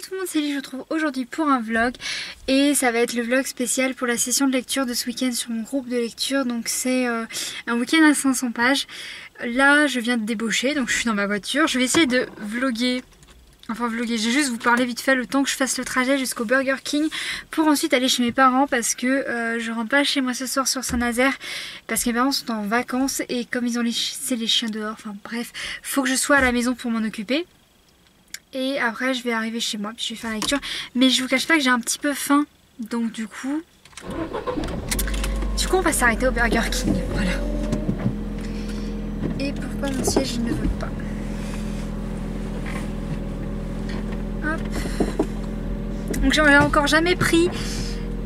tout le monde, c'est Lily, je vous retrouve aujourd'hui pour un vlog et ça va être le vlog spécial pour la session de lecture de ce week-end sur mon groupe de lecture. Donc c'est un week-end à 500 pages. Là je viens de débaucher, donc je suis dans ma voiture. Je vais essayer de vlogger, je vais juste vous parler vite fait le temps que je fasse le trajet jusqu'au Burger King pour ensuite aller chez mes parents parce que je rentre pas chez moi ce soir sur Saint-Nazaire parce que mes parents sont en vacances et comme ils ont laissé les chiens dehors, enfin bref, faut que je sois à la maison pour m'en occuper. Et après je vais arriver chez moi puis je vais faire la lecture. Mais je vous cache pas que j'ai un petit peu faim. Donc du coup on va s'arrêter au Burger King. Voilà. Et pourquoi mon siège il ne veut pas? Hop. Donc j'ai encore jamais pris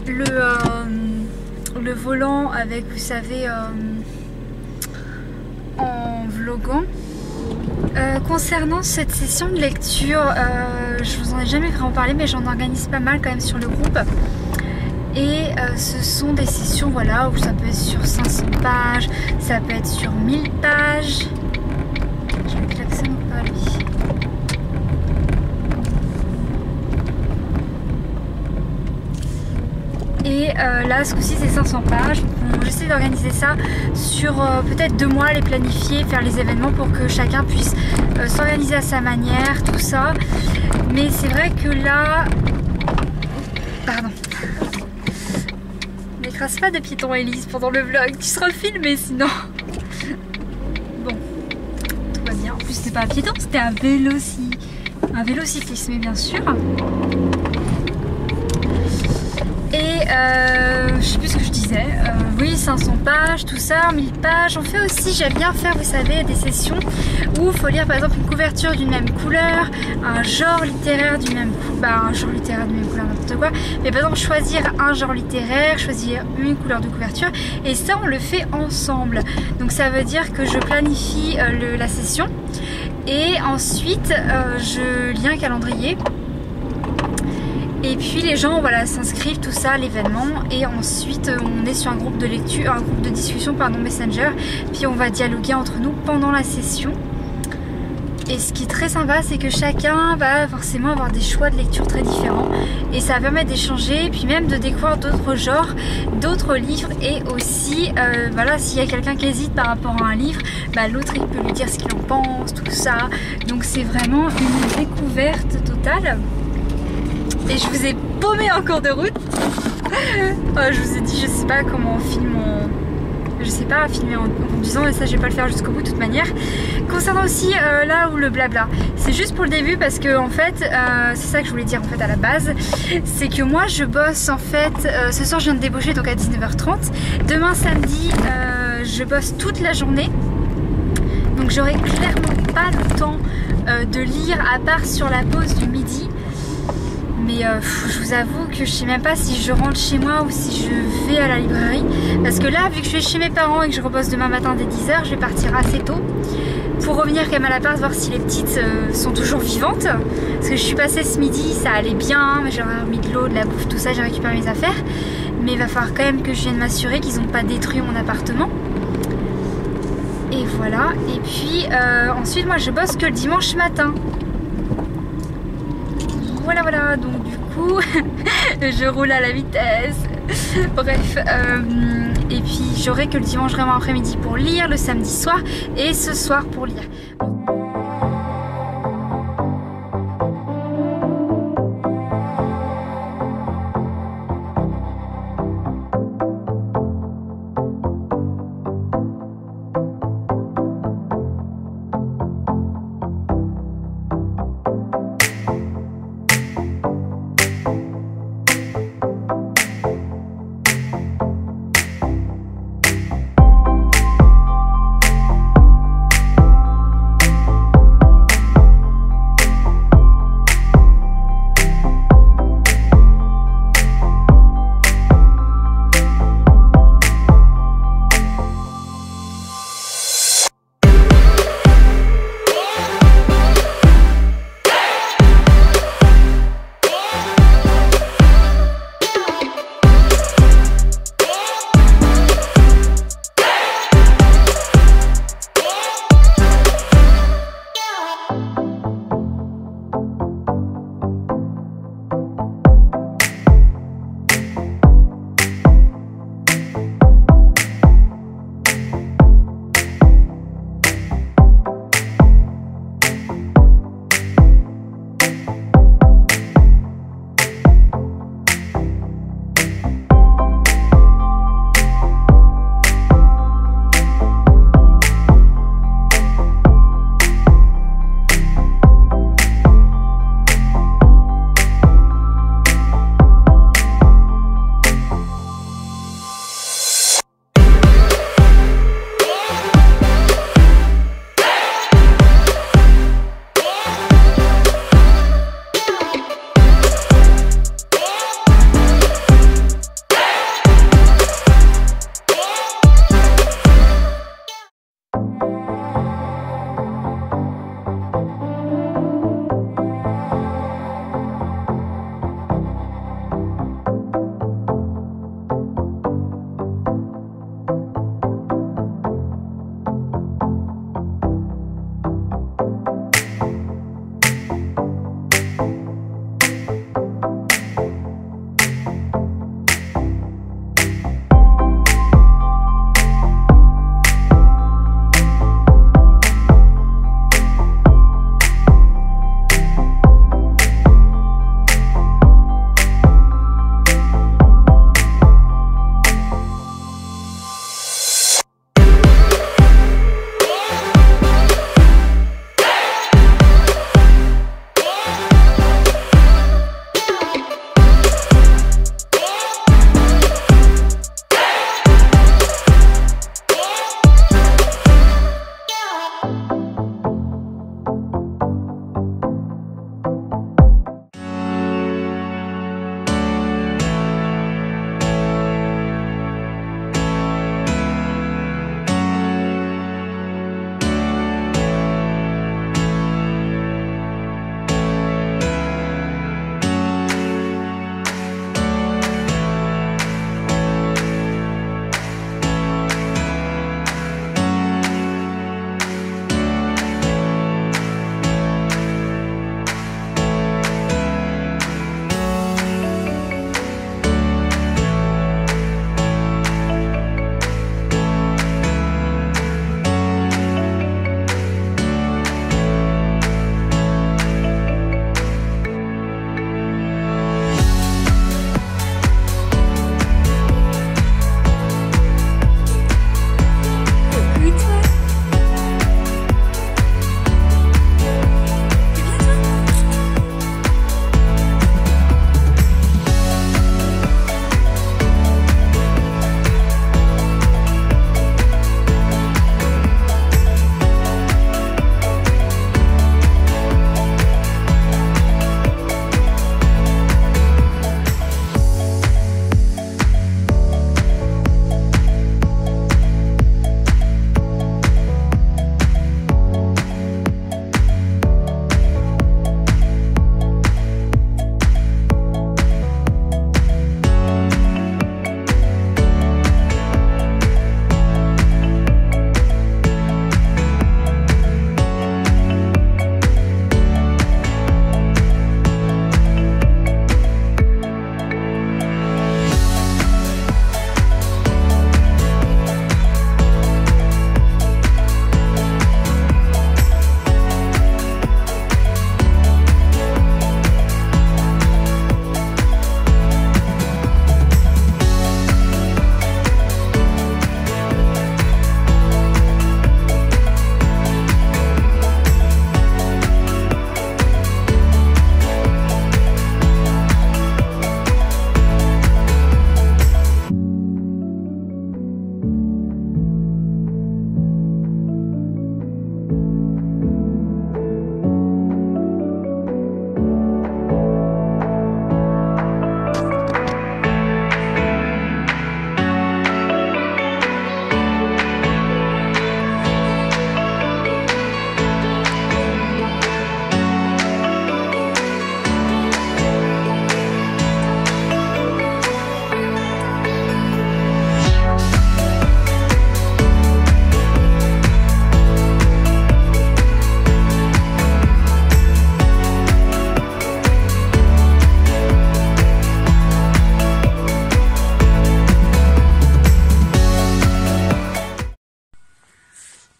le volant avec, vous savez, en vloguant. Concernant cette session de lecture, je vous en ai jamais vraiment parlé, mais j'en organise pas mal quand même sur le groupe. Et ce sont des sessions, voilà, où ça peut être sur 500 pages, ça peut être sur 1000 pages. Je vais klaxonner ou pas lui? Et là ce coup-ci c'est 500 pages. J'essaie d'organiser ça sur peut-être 2 mois, les planifier, faire les événements pour que chacun puisse s'organiser à sa manière, tout ça. Mais c'est vrai que là... Pardon. N'écrase pas de piétons Elise pendant le vlog, tu seras filmé sinon. Bon, tout va bien. En plus c'était pas un piéton, c'était un vélocycliste, mais bien sûr. Et je sais plus ce que je disais, oui 500 pages, tout ça, 1000 pages. On fait aussi, j'aime bien faire, vous savez, des sessions où il faut lire par exemple une couverture d'une même couleur, un genre littéraire d'une même couleur, n'importe quoi. Mais par exemple choisir un genre littéraire, choisir une couleur de couverture, et ça on le fait ensemble. Donc ça veut dire que je planifie la session et ensuite je lis un calendrier. Et puis les gens, voilà, s'inscrivent, tout ça, à l'événement. Et ensuite on est sur un groupe de lecture, un groupe de discussion, pardon, Messenger. Puis on va dialoguer entre nous pendant la session. Et ce qui est très sympa, c'est que chacun va forcément avoir des choix de lecture très différents. Et ça va permettre d'échanger, puis même de découvrir d'autres genres, d'autres livres. Et aussi, voilà, s'il y a quelqu'un qui hésite par rapport à un livre, bah, l'autre il peut lui dire ce qu'il en pense, tout ça. Donc c'est vraiment une découverte totale. Et je vous ai paumé en cours de route. Je vous ai dit, je sais pas comment on filme je sais pas filmer en conduisant, et ça je vais pas le faire jusqu'au bout de toute manière. Concernant aussi là où le blabla, c'est juste pour le début parce que en fait c'est ça que je voulais dire en fait à la base, c'est que moi je bosse en fait, ce soir je viens de débaucher donc à 19h30. Demain samedi je bosse toute la journée. Donc j'aurai clairement pas le temps de lire à part sur la pause du midi. Mais je vous avoue que je sais même pas si je rentre chez moi ou si je vais à la librairie. Parce que là, vu que je vais chez mes parents et que je repose demain matin dès 10h, je vais partir assez tôt pour revenir quand même à l'appart, voir si les petites sont toujours vivantes. Parce que je suis passée ce midi, ça allait bien, mais j'aurais remis de l'eau, de la bouffe, tout ça, j'ai récupéré mes affaires. Mais il va falloir quand même que je vienne m'assurer qu'ils n'ont pas détruit mon appartement. Et voilà. Et puis ensuite, moi je bosse que le dimanche matin. Voilà, donc du coup je roule à la vitesse. Bref, et puis j'aurai que le dimanche vraiment après-midi pour lire, le samedi soir et ce soir pour lire.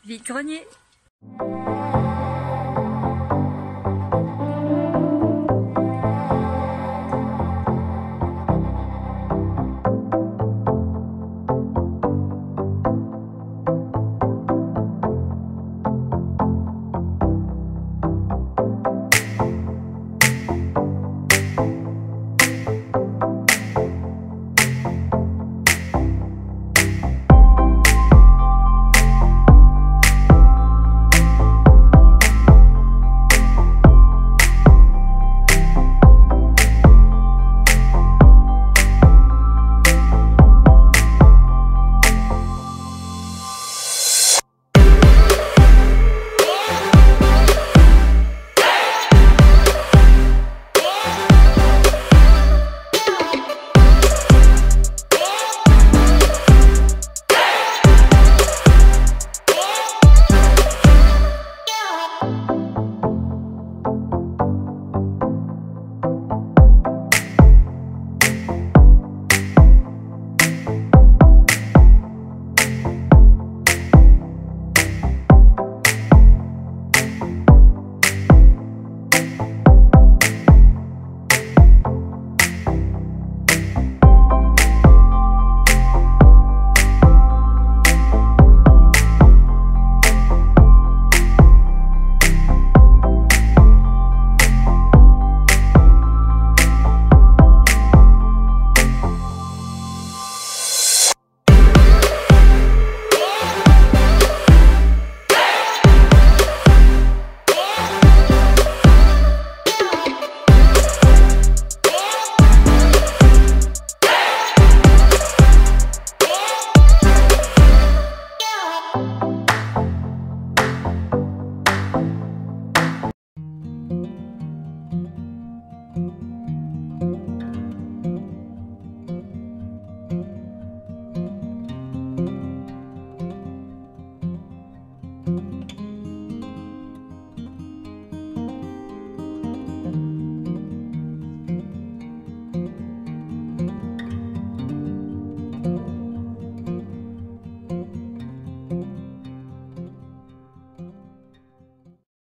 Vide-grenier.